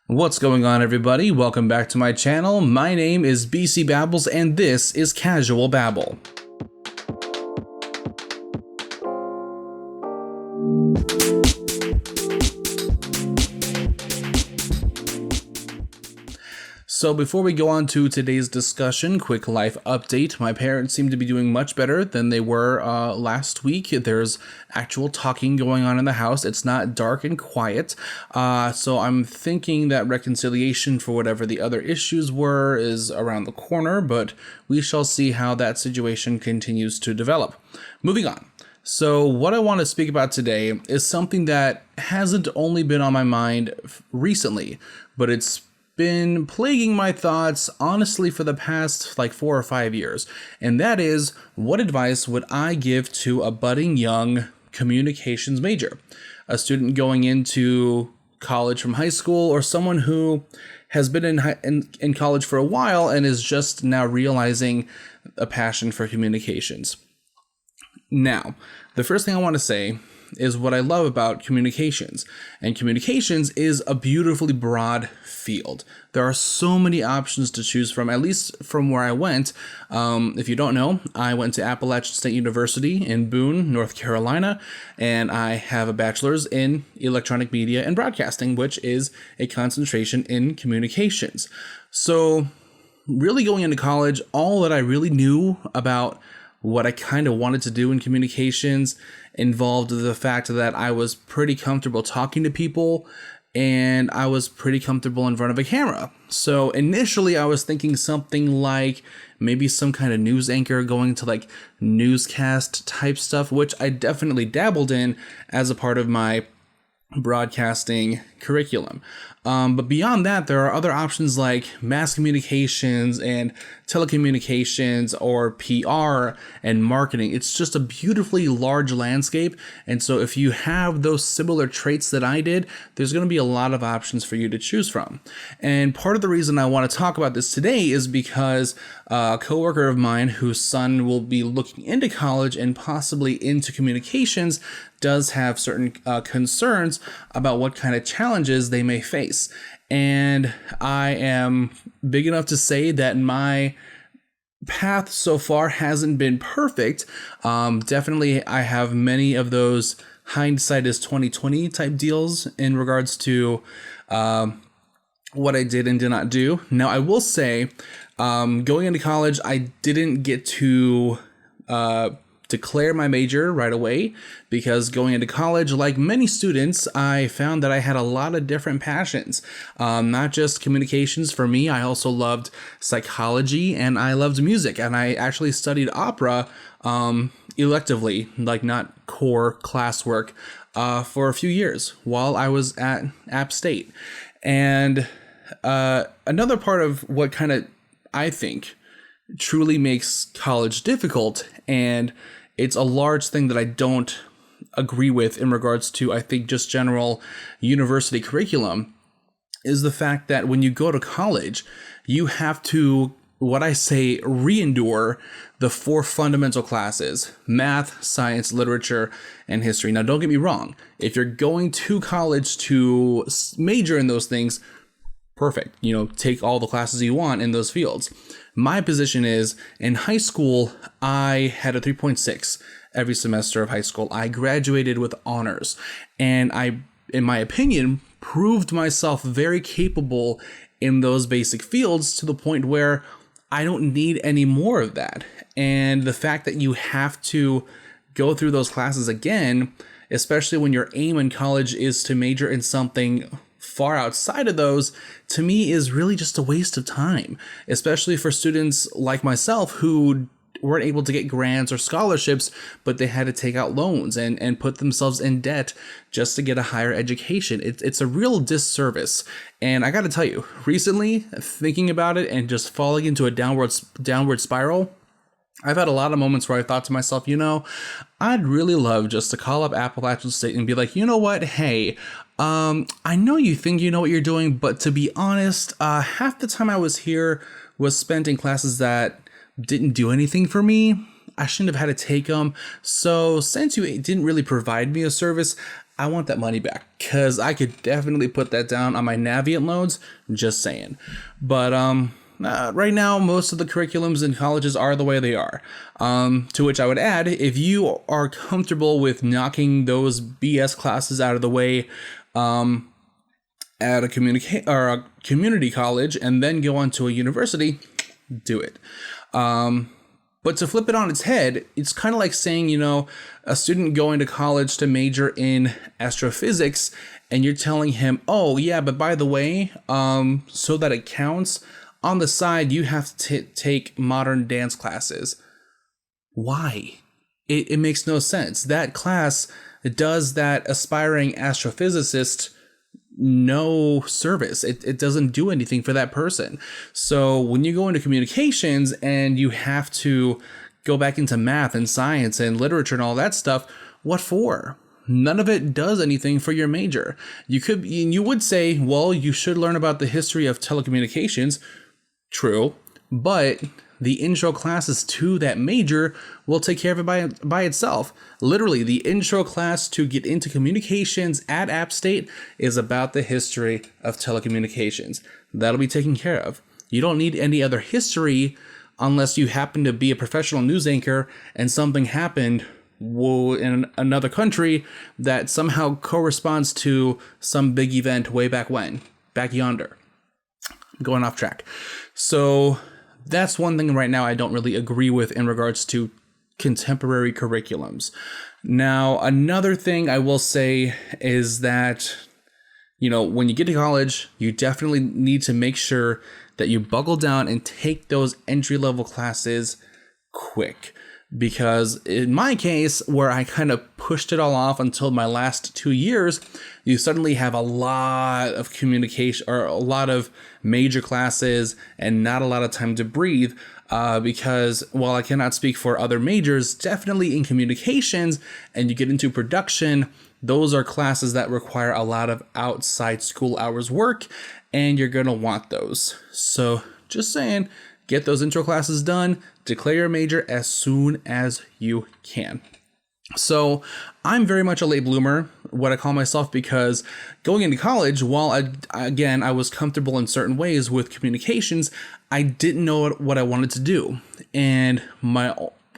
What's going on, everybody? Welcome back to my channel. My name is BC Babbles, and this is Casual Babble. So before we go on to today's discussion, quick life update. My parents seem to be doing much better than they were last week. There's actual talking going on in the house. It's not dark and quiet. So I'm thinking that reconciliation for whatever the other issues were is around the corner, but we shall see how that situation continues to develop. Moving on. So what I want to speak about today is something that hasn't only been on my mind recently, but it's been plaguing my thoughts honestly for the past 4 or 5 years, and that is, what advice would I give to a budding young communications major, a student going into college from high school, or someone who has been in college for a while and is just now realizing a passion for communications. Now, the first thing I want to say is what I love about communications. And communications is a beautifully broad field. There are so many options to choose from, at least from where I went. If you don't know, I went to Appalachian State University in Boone, North Carolina, and I have a bachelor's in electronic media and broadcasting, which is a concentration in communications. So really going into college, all that I really knew about what I kind of wanted to do in communications involved the fact that I was pretty comfortable talking to people and I was pretty comfortable in front of a camera. So initially I was thinking something like maybe some kind of news anchor, going to newscast type stuff, which I definitely dabbled in as a part of my broadcasting curriculum. But beyond that, there are other options like mass communications and telecommunications or PR and marketing. It's just a beautifully large landscape. And so if you have those similar traits that I did, there's going to be a lot of options for you to choose from. And part of the reason I want to talk about this today is because a coworker of mine whose son will be looking into college and possibly into communications does have certain concerns about what kind of challenges they may face. And I am big enough to say that my path so far hasn't been perfect. Definitely, I have many of those hindsight is 2020 type deals in regards to what I did and did not do. Now, I will say, going into college, I didn't get to declare my major right away, because going into college, like many students, I found that I had a lot of different passions, not just communications. For me, I also loved psychology and I loved music, and I actually studied opera electively, not core classwork, for a few years while I was at App State. And another part of what kind of, I think, truly makes college difficult, and it's a large thing that I don't agree with in regards to, I think, just general university curriculum, is the fact that when you go to college, you have to, what I say, re-endure the 4 fundamental classes: math, science, literature, and history. Now, don't get me wrong. If you're going to college to major in those things, perfect. Take all the classes you want in those fields. My position is, in high school, I had a 3.6 every semester of high school. I graduated with honors, and I, in my opinion, proved myself very capable in those basic fields to the point where I don't need any more of that. And the fact that you have to go through those classes again, especially when your aim in college is to major in something far outside of those, to me is really just a waste of time, especially for students like myself who weren't able to get grants or scholarships, but they had to take out loans and put themselves in debt just to get a higher education. It's a real disservice. And I got to tell you, recently, thinking about it and just falling into a downward spiral, I've had a lot of moments where I thought to myself, I'd really love just to call up Appalachian State and be like, you know what? Hey, I know you think you know what you're doing, but to be honest, half the time I was here was spent in classes that didn't do anything for me. I shouldn't have had to take them. So since you didn't really provide me a service, I want that money back because I could definitely put that down on my Navient loans. Just saying. But right now, most of the curriculums in colleges are the way they are. To which I would add, if you are comfortable with knocking those BS classes out of the way at a community college and then go on to a university, do it. But to flip it on its head, it's kind of like saying, a student going to college to major in astrophysics, and you're telling him, oh, yeah, but by the way, so that it counts, on the side, you have to take modern dance classes. Why? It makes no sense. That class does that aspiring astrophysicist no service. It doesn't do anything for that person. So when you go into communications and you have to go back into math and science and literature and all that stuff, what for? None of it does anything for your major. You would say, well, you should learn about the history of telecommunications. True, but the intro classes to that major will take care of it by itself. Literally, the intro class to get into communications at App State is about the history of telecommunications. That'll be taken care of. You don't need any other history unless you happen to be a professional news anchor and something happened in another country that somehow corresponds to some big event way back yonder. I'm going off track. So that's one thing right now I don't really agree with in regards to contemporary curriculums. Now, another thing I will say is that, when you get to college, you definitely need to make sure that you buckle down and take those entry-level classes quick. Because in my case, where I kind of pushed it all off until my last 2 years, you suddenly have a lot of communication or a lot of major classes and not a lot of time to breathe. Because while I cannot speak for other majors, definitely in communications and you get into production, those are classes that require a lot of outside school hours work, and you're going to want those. So just saying, get those intro classes done, declare your major as soon as you can. So I'm very much a late bloomer, what I call myself, because going into college, while I was comfortable in certain ways with communications, I didn't know what I wanted to do. And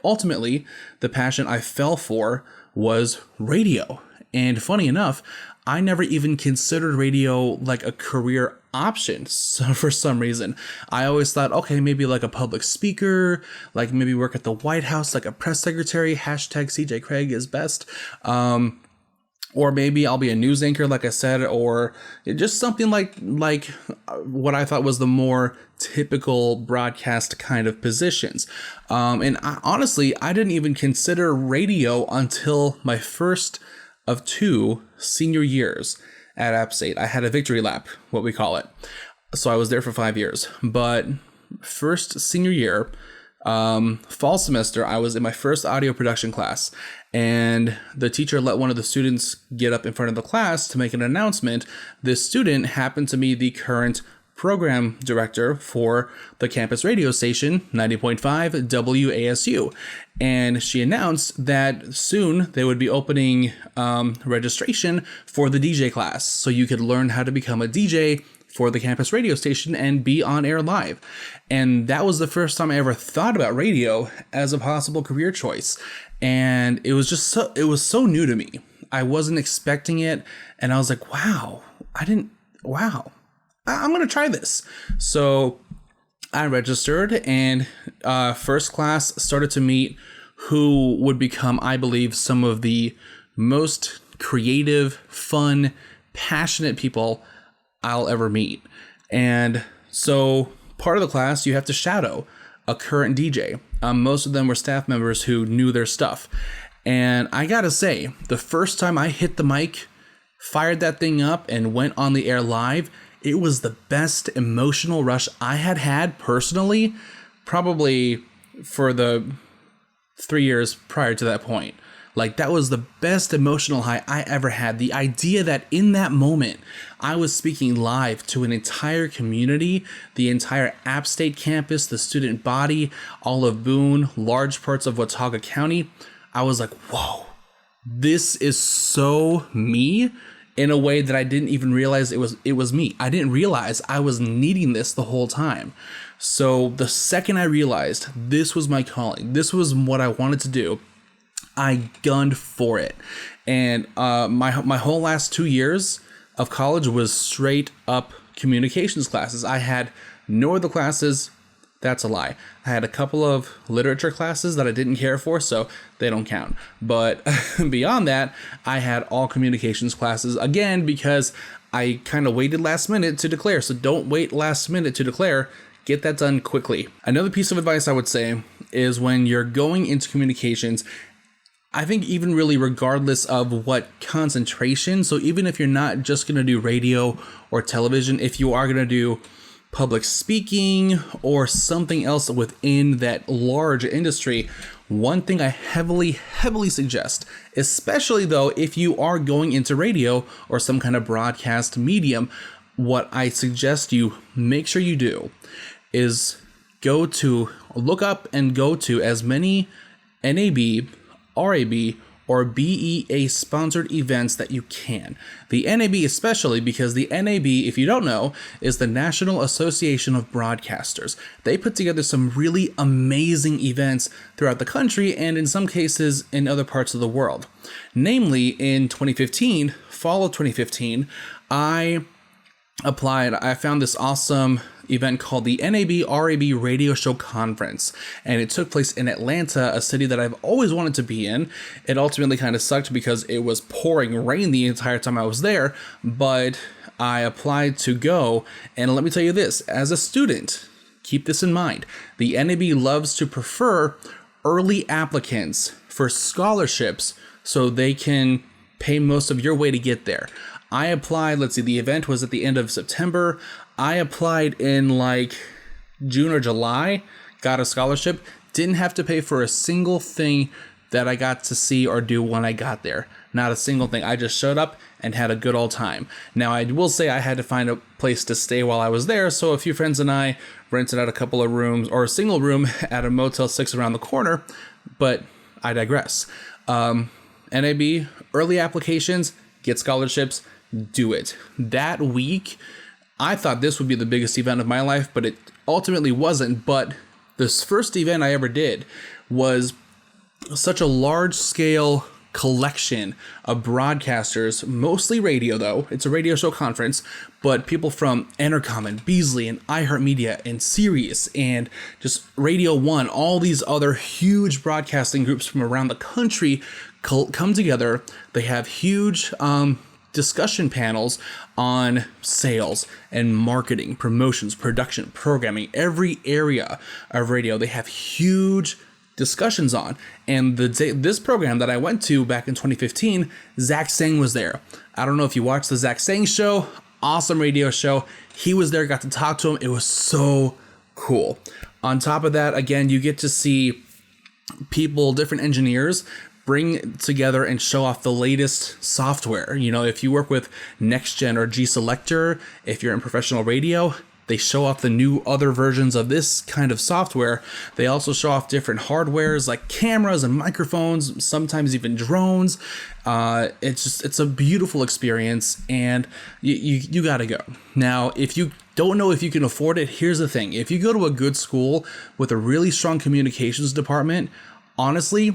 ultimately, the passion I fell for was radio. And funny enough, I never even considered radio like a career option. So for some reason, I always thought, okay, maybe like a public speaker, like maybe work at the White House, like a press secretary, hashtag CJ Craig is best. Or maybe I'll be a news anchor, like I said, or just something like what I thought was the more typical broadcast kind of positions. Honestly, I didn't even consider radio until my first of 2 senior years at App State. I had a victory lap, what we call it. So I was there for 5 years. But first senior year, fall semester, I was in my first audio production class. And the teacher let one of the students get up in front of the class to make an announcement. This student happened to be the current program director for the campus radio station 90.5 WASU, and she announced that soon they would be opening registration for the DJ class, so you could learn how to become a DJ for the campus radio station and be on air live. And that was the first time I ever thought about radio as a possible career choice, and it was so new to me. I wasn't expecting it, and I was like, wow, I'm going to try this. So I registered, and first class started to meet who would become, I believe, some of the most creative, fun, passionate people I'll ever meet. And so part of the class, you have to shadow a current DJ. Most of them were staff members who knew their stuff. And I got to say, the first time I hit the mic, fired that thing up, and went on the air live, it was the best emotional rush I had personally, probably for the 3 years prior to that point. Like, that was the best emotional high I ever had. The idea that in that moment, I was speaking live to an entire community, the entire App State campus, the student body, all of Boone, large parts of Watauga County. I was like, whoa, this is so me in a way that I didn't even realize it was me. I didn't realize I was needing this the whole time. So the second I realized this was my calling, this was what I wanted to do, I gunned for it. And my whole last 2 years of college was straight up communications classes. I had no other classes. That's a lie. I had a couple of literature classes that I didn't care for, so they don't count. But beyond that, I had all communications classes, again, because I kind of waited last minute to declare. So don't wait last minute to declare. Get that done quickly. Another piece of advice I would say is when you're going into communications, I think even really regardless of what concentration, so even if you're not just going to do radio or television, if you are going to do public speaking or something else within that large industry, one thing I heavily suggest, especially though if you are going into radio or some kind of broadcast medium, what I suggest you make sure you do is look up and go to as many NAB, RAB, or BEA sponsored events that you can. The NAB especially, because the NAB, if you don't know, is the National Association of Broadcasters. They put together some really amazing events throughout the country and in some cases in other parts of the world. Namely, in 2015, fall of 2015, I found this awesome event called the NAB RAB Radio Show Conference, and it took place in Atlanta, a city that I've always wanted to be in. It ultimately kind of sucked because it was pouring rain the entire time I was there, but I applied to go, and let me tell you this, as a student, keep this in mind, the NAB loves to prefer early applicants for scholarships so they can pay most of your way to get there. I applied, the event was at the end of September. I applied in like June or July, got a scholarship, didn't have to pay for a single thing that I got to see or do when I got there. Not a single thing. I just showed up and had a good old time. Now, I will say I had to find a place to stay while I was there, so a few friends and I rented out a couple of rooms or a single room at a Motel 6 around the corner, but I digress. NAB, early applications, get scholarships, do it. That week, I thought this would be the biggest event of my life, but it ultimately wasn't. But this first event I ever did was such a large-scale collection of broadcasters, mostly radio though. It's a radio show conference, but people from Entercom and Beasley and iHeartMedia and Sirius and just Radio 1, all these other huge broadcasting groups from around the country come together. They have huge discussion panels on sales and marketing, promotions, production, programming, every area of radio. They have huge discussions on. And this program that I went to back in 2015, Zach Sang was there. I don't know if you watched the Zach Sang show. Awesome radio show. He was there, got to talk to him. It was so cool. On top of that, again, you get to see people, different engineers, bring together and show off the latest software. You know, if you work with NextGen or G Selector, if you're in professional radio, they show off the new other versions of this kind of software. They also show off different hardwares like cameras and microphones, sometimes even drones. It's a beautiful experience, and you gotta go. Now, if you don't know if you can afford it, here's the thing. If you go to a good school with a really strong communications department, honestly,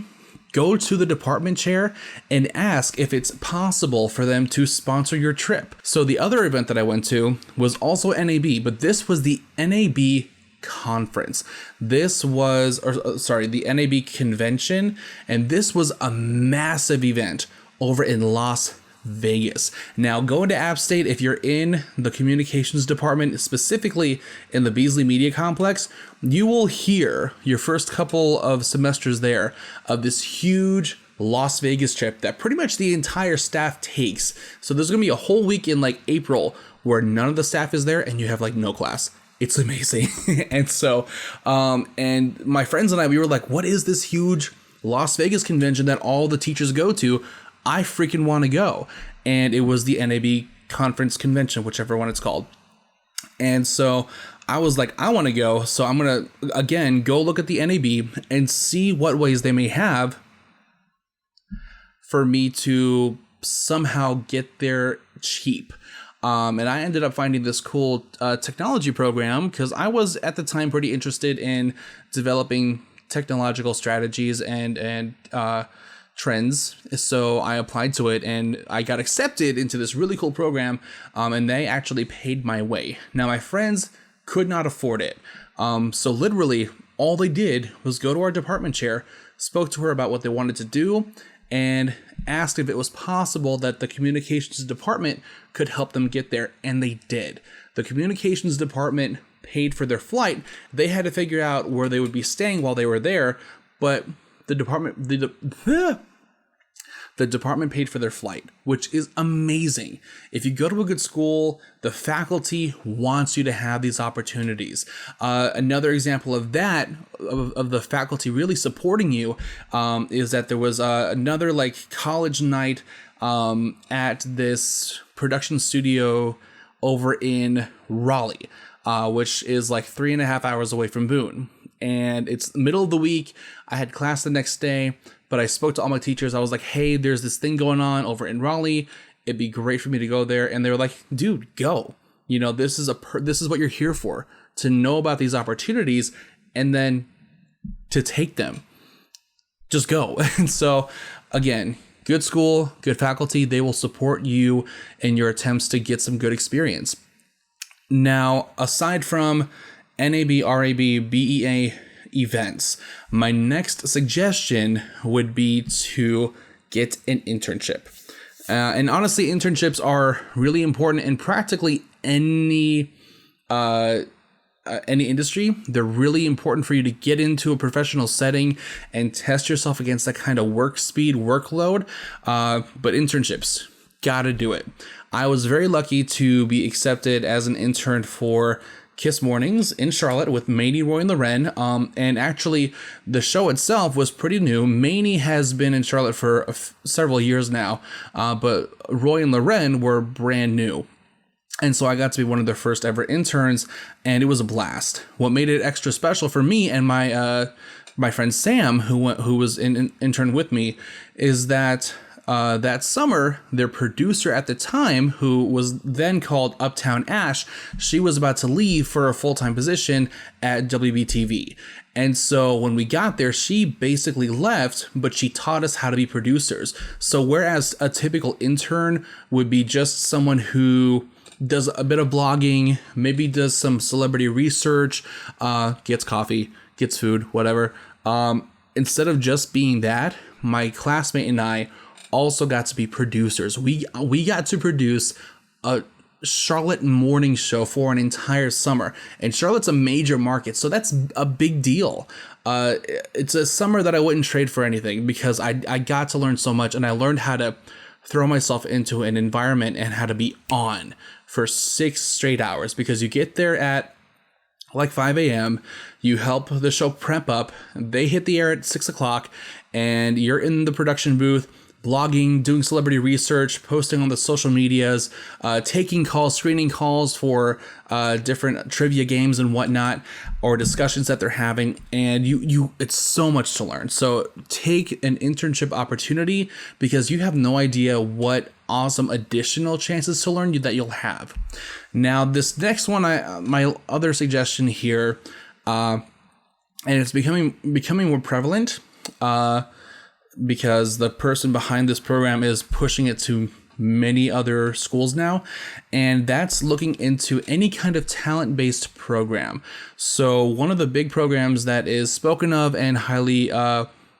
go to the department chair and ask if it's possible for them to sponsor your trip. So the other event that I went to was also NAB, but this was the NAB conference. This was, the NAB convention, and this was a massive event over in Las Vegas. Now, going to App State, if you're in the communications department, specifically in the Beasley Media Complex, you will hear your first couple of semesters there of this huge Las Vegas trip that pretty much the entire staff takes. So there's going to be a whole week in like April where none of the staff is there and you have like no class. It's amazing. And so, and my friends and I, we were like, what is this huge Las Vegas convention that all the teachers go to? I freaking want to go. And it was the NAB conference convention, whichever one it's called. And so I was like, I want to go. So I'm going to, again, go look at the NAB and see what ways they may have for me to somehow get there cheap. And I ended up finding this cool technology program because I was at the time pretty interested in developing technological strategies and trends. So I applied to it and I got accepted into this really cool program, and they actually paid my way. Now, my friends could not afford it. So literally all they did was go to our department chair, spoke to her about what they wanted to do, and asked if it was possible that the communications department could help them get there, and they did. The communications department paid for their flight. They had to figure out where they would be staying while they were there, but the department paid for their flight, which is amazing. If you go to a good school, the faculty wants you to have these opportunities. Another example of that, of the faculty really supporting you, is that there was another like college night at this production studio over in Raleigh, which is like 3.5 hours away from Boone. And it's the middle of the week. I had class the next day, but I spoke to all my teachers. I was like, hey, there's this thing going on over in Raleigh. It'd be great for me to go there. And they were like, dude, go. You know, this is what you're here for, to know about these opportunities and then to take them. Just go. And so again, good school, good faculty, they will support you in your attempts to get some good experience. Now, aside from NAB, RAB, BEA events, my next suggestion would be to get an internship. And honestly, internships are really important in practically any industry. They're really important for you to get into a professional setting and test yourself against that kind of work speed, workload. But internships, gotta do it. I was very lucky to be accepted as an intern for Kiss Mornings in Charlotte with Maney, Roy, and Loren. And actually, the show itself was pretty new. Maney has been in Charlotte for several years now, but Roy and Loren were brand new. And so I got to be one of their first ever interns, and it was a blast. What made it extra special for me and my friend Sam, who was in intern with me, is that that summer, their producer at the time, who was then called Uptown Ash, she was about to leave for a full-time position at WBTV. And so when we got there, she basically left, but she taught us how to be producers. So whereas a typical intern would be just someone who does a bit of blogging, maybe does some celebrity research, gets coffee, gets food, whatever. Instead of just being that, my classmate and I also got to be producers. We got to produce a Charlotte morning show for an entire summer, and Charlotte's a major market, so that's a big deal. It's a summer that I wouldn't trade for anything because I got to learn so much, and I learned how to throw myself into an environment and how to be on for 6 straight hours, because you get there at like 5 a.m. You help the show prep up. They hit the air at 6 o'clock, and you're in the production booth, blogging, doing celebrity research, posting on the social medias, taking calls, screening calls for different trivia games and whatnot, or discussions that they're having. And it's so much to learn. So take an internship opportunity, because you have no idea what awesome additional chances to learn that you'll have. Now, this next one, my other suggestion here, and it's becoming more prevalent, because the person behind this program is pushing it to many other schools now, and that's looking into any kind of talent-based program. So one of the big programs that is spoken of and highly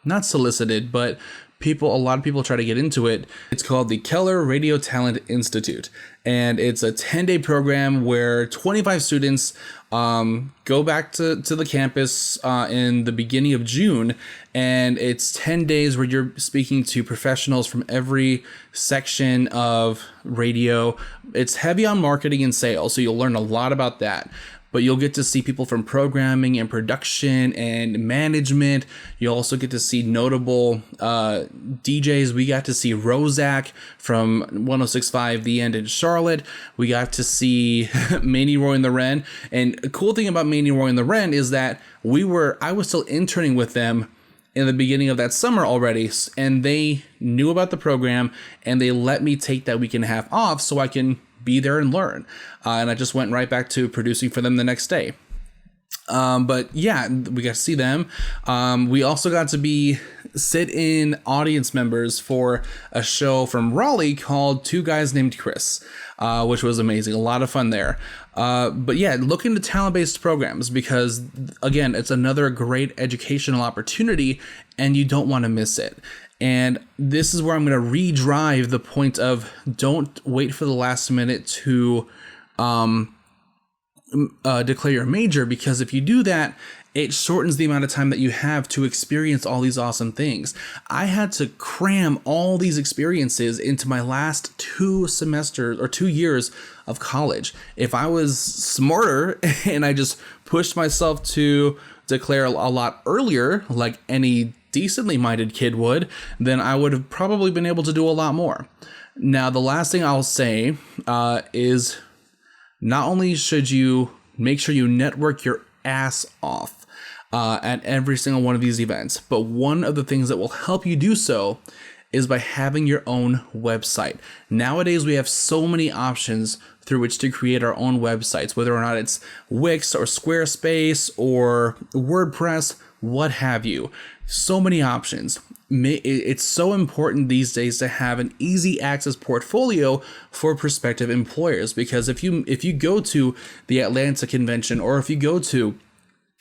not solicited, but a lot of people try to get into it, it's called the Keller Radio Talent Institute, and it's a 10-day program where 25 students go back to the campus in the beginning of June, and it's 10 days where you're speaking to professionals from every section of radio. It's heavy on marketing and sales, so you'll learn a lot about that. But you'll get to see people from programming and production and management. You'll also get to see notable DJs. We got to see Rozak from 106.5 The End in Charlotte. We got to see Maney, Roy, and the Wren. And a cool thing about Maney, Roy, and the Wren is that I was still interning with them in the beginning of that summer already, and they knew about the program, and they let me take that week and a half off so I can be there and learn. And I just went right back to producing for them the next day. But yeah, we got to see them. We also got to sit in audience members for a show from Raleigh called Two Guys Named Chris, which was amazing. A lot of fun there. But yeah, look into talent-based programs because, again, it's another great educational opportunity and you don't want to miss it. And this is where I'm going to redrive the point of don't wait for the last minute to declare your major, because if you do that, it shortens the amount of time that you have to experience all these awesome things. I had to cram all these experiences into my last 2 semesters or 2 years of college. If I was smarter and I just pushed myself to declare a lot earlier, like any decently minded kid would, then I would have probably been able to do a lot more. Now, the last thing I'll say is not only should you make sure you network your ass off at every single one of these events, but one of the things that will help you do so is by having your own website. Nowadays, we have so many options through which to create our own websites, whether or not it's Wix or Squarespace or WordPress, what have you. So many options. It's so important these days to have an easy access portfolio for prospective employers, because if you go to the Atlanta convention or if you go to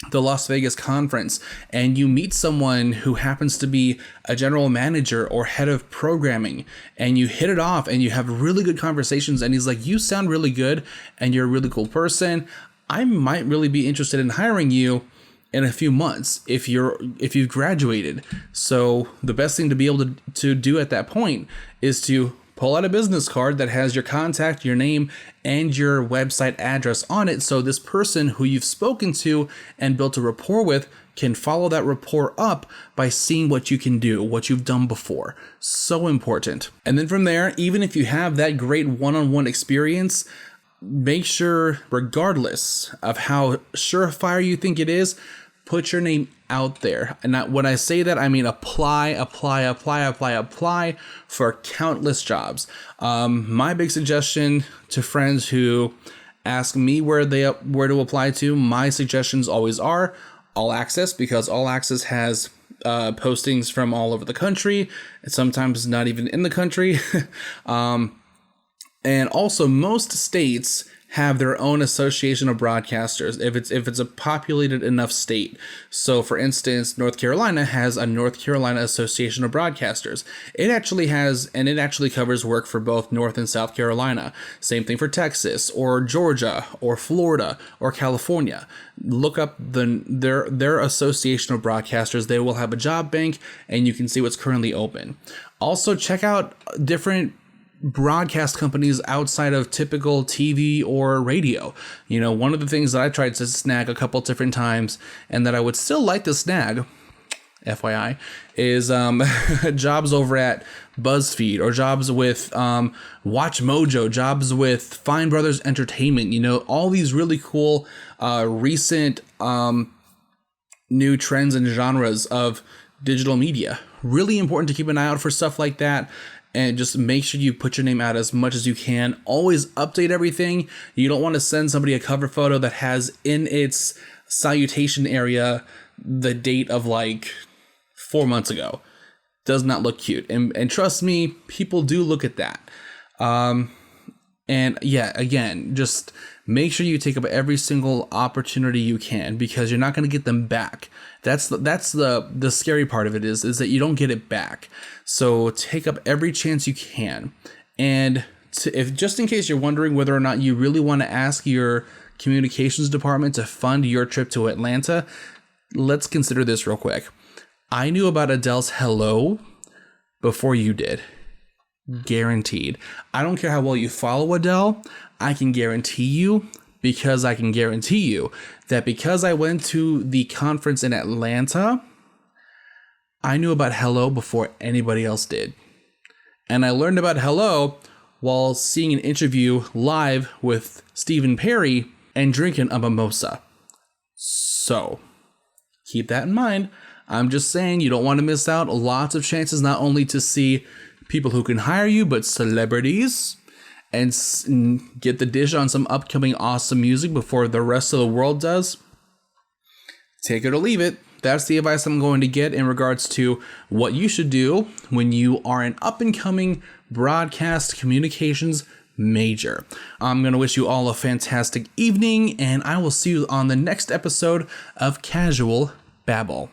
the Las Vegas conference and you meet someone who happens to be a general manager or head of programming and you hit it off and you have really good conversations and he's like, you sound really good and you're a really cool person, I might really be interested in hiring you in a few months if you've graduated. So the best thing to be able to do at that point is to pull out a business card that has your contact, your name, and your website address on it, so this person who you've spoken to and built a rapport with can follow that rapport up by seeing what you can do, what you've done before. So important. And then from there, even if you have that great one-on-one experience, make sure, regardless of how surefire you think it is, put your name out there. And when I say that, I mean apply for countless jobs. My big suggestion to friends who ask me where to apply to, my suggestions always are All Access, because All Access has postings from all over the country, and sometimes not even in the country. And also, most states have their own association of broadcasters if it's a populated enough state. So for instance, North Carolina has a North Carolina Association of Broadcasters. It actually covers work for both North and South Carolina. Same thing for Texas or Georgia or Florida or California. Look up their association of broadcasters. They will have a job bank and you can see what's currently open. Also check out different broadcast companies outside of typical TV or radio. One of the things that I tried to snag a couple different times and that I would still like to snag, FYI, is jobs over at BuzzFeed or jobs with Watch Mojo, jobs with Fine Brothers Entertainment. All these really cool recent new trends and genres of digital media. Really important to keep an eye out for stuff like that. And just make sure you put your name out as much as you can. Always update everything. You don't want to send somebody a cover photo that has in its salutation area the date of like 4 months ago. Does not look cute. And trust me, people do look at that. And yeah, again, just make sure you take up every single opportunity you can, because you're not going to get them back. That's the scary part of it is that you don't get it back. So take up every chance you can. And if just in case you're wondering whether or not you really want to ask your communications department to fund your trip to Atlanta, let's consider this real quick. I knew about Adele's Hello before you did. Guaranteed. I don't care how well you follow Adele. I can guarantee you that because I went to the conference in Atlanta, I knew about Hello before anybody else did. And I learned about Hello while seeing an interview live with Stephen Perry and drinking a mimosa. So keep that in mind. I'm just saying, you don't want to miss out. Lots of chances not only to see people who can hire you, but celebrities, and get the dish on some upcoming awesome music before the rest of the world does. Take it or leave it. That's the advice I'm going to get in regards to what you should do when you are an up-and-coming broadcast communications major. I'm going to wish you all a fantastic evening, and I will see you on the next episode of Casual Babble.